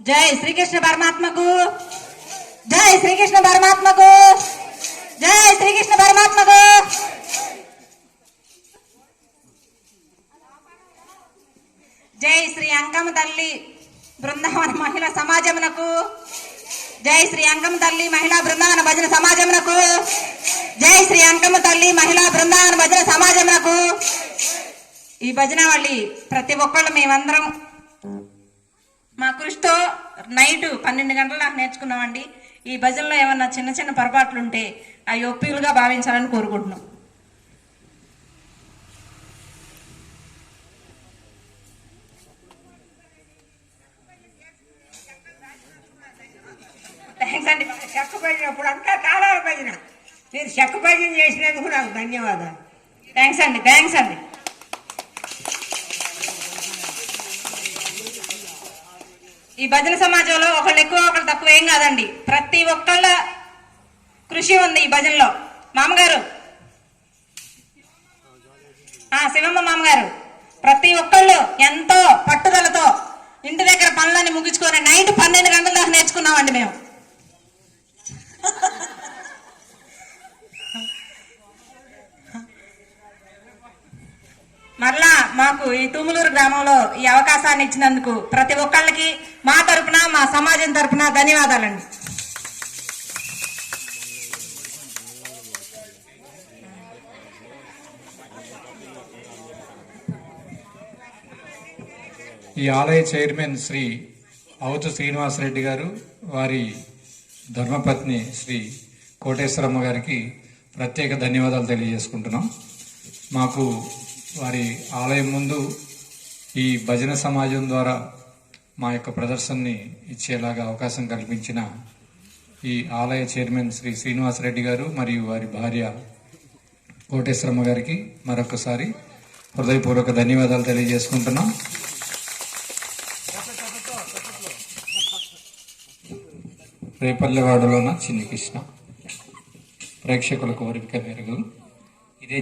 జై శ్రీకృష్ణ పరమాత్మకు, జై శ్రీకృష్ణ పరమాత్మకు, జై శ్రీకృష్ణ పరమాత్మకు. జై శ్రీ అంకమ్మ తల్లి బృందావన మహిళా సమాజమునకు, జై శ్రీ అంకమ్మ తల్లి మహిళా బృందావన భజన సమాజమునకు, జై శ్రీ అంకమ్మ తల్లి మహిళా బృందావన భజన సమాజమునకు. ఈ భజన వాళ్ళి ప్రతి ఒక్కళ్ళు మేమందరం మా కృషితో నైట్ 12 గంటల దాకా నేర్చుకున్నామండి. ఈ భజనలో ఏమన్నా చిన్న చిన్న పొరపాట్లు ఉంటే అవి ఒప్పిలుగా భావించాలని కోరుకుంటున్నాం. థ్యాంక్స్ అండి. చెక్క భజనప్పుడు అంతా కాలాల భజన, మీరు చెక్క భజన చేసినందుకు నాకు ధన్యవాదాలు. థ్యాంక్స్ అండి, థ్యాంక్స్ అండి. ఈ భజన సమాజంలో ఒకళ్ళు ఎక్కువ ఒకళ్ళు తక్కువ ఏం కాదండి. ప్రతి ఒక్కళ్ళ కృషి ఉంది ఈ భజనలో. మామగారు, శివమ్మ మామగారు, ప్రతి ఒక్కళ్ళు ఎంతో పట్టుదలతో ఇంటి దగ్గర పనులన్నీ ముగించుకొని నైట్ 12 గంటల దాకా నేర్చుకున్నామండి మేము. మరలా మాకు ఈ తుములూరు గ్రామంలో ఈ అవకాశాన్ని ఇచ్చినందుకు ప్రతి ఒక్కళ్ళకి మా తరపున, మా సమాజం తరపున ధన్యవాదాలండి. ఈ ఆలయ చైర్మన్ శ్రీ అవుతు శ్రీనివాసరెడ్డి గారు, వారి ధర్మపత్ని శ్రీ కోటేశ్వరమ్మ గారికి ప్రత్యేక ధన్యవాదాలు తెలియజేసుకుంటున్నాం. మాకు వారి ఆలయం ముందు ఈ భజన సమాజం ద్వారా మా యొక్క ప్రదర్శనని ఇచ్చేలాగా అవకాశం కల్పించిన ఈ ఆలయ చైర్మన్ శ్రీ శ్రీనివాసరెడ్డి గారు మరియు వారి భార్య కోటేశ్వరమ్మ గారికి మరొకసారి హృదయపూర్వక ధన్యవాదాలు తెలియజేసుకుంటున్నాం. రేపల్లెవాడలోన చిన్ని కృష్ణ ప్రేక్షకుల కోరిక మేరకు ఇదే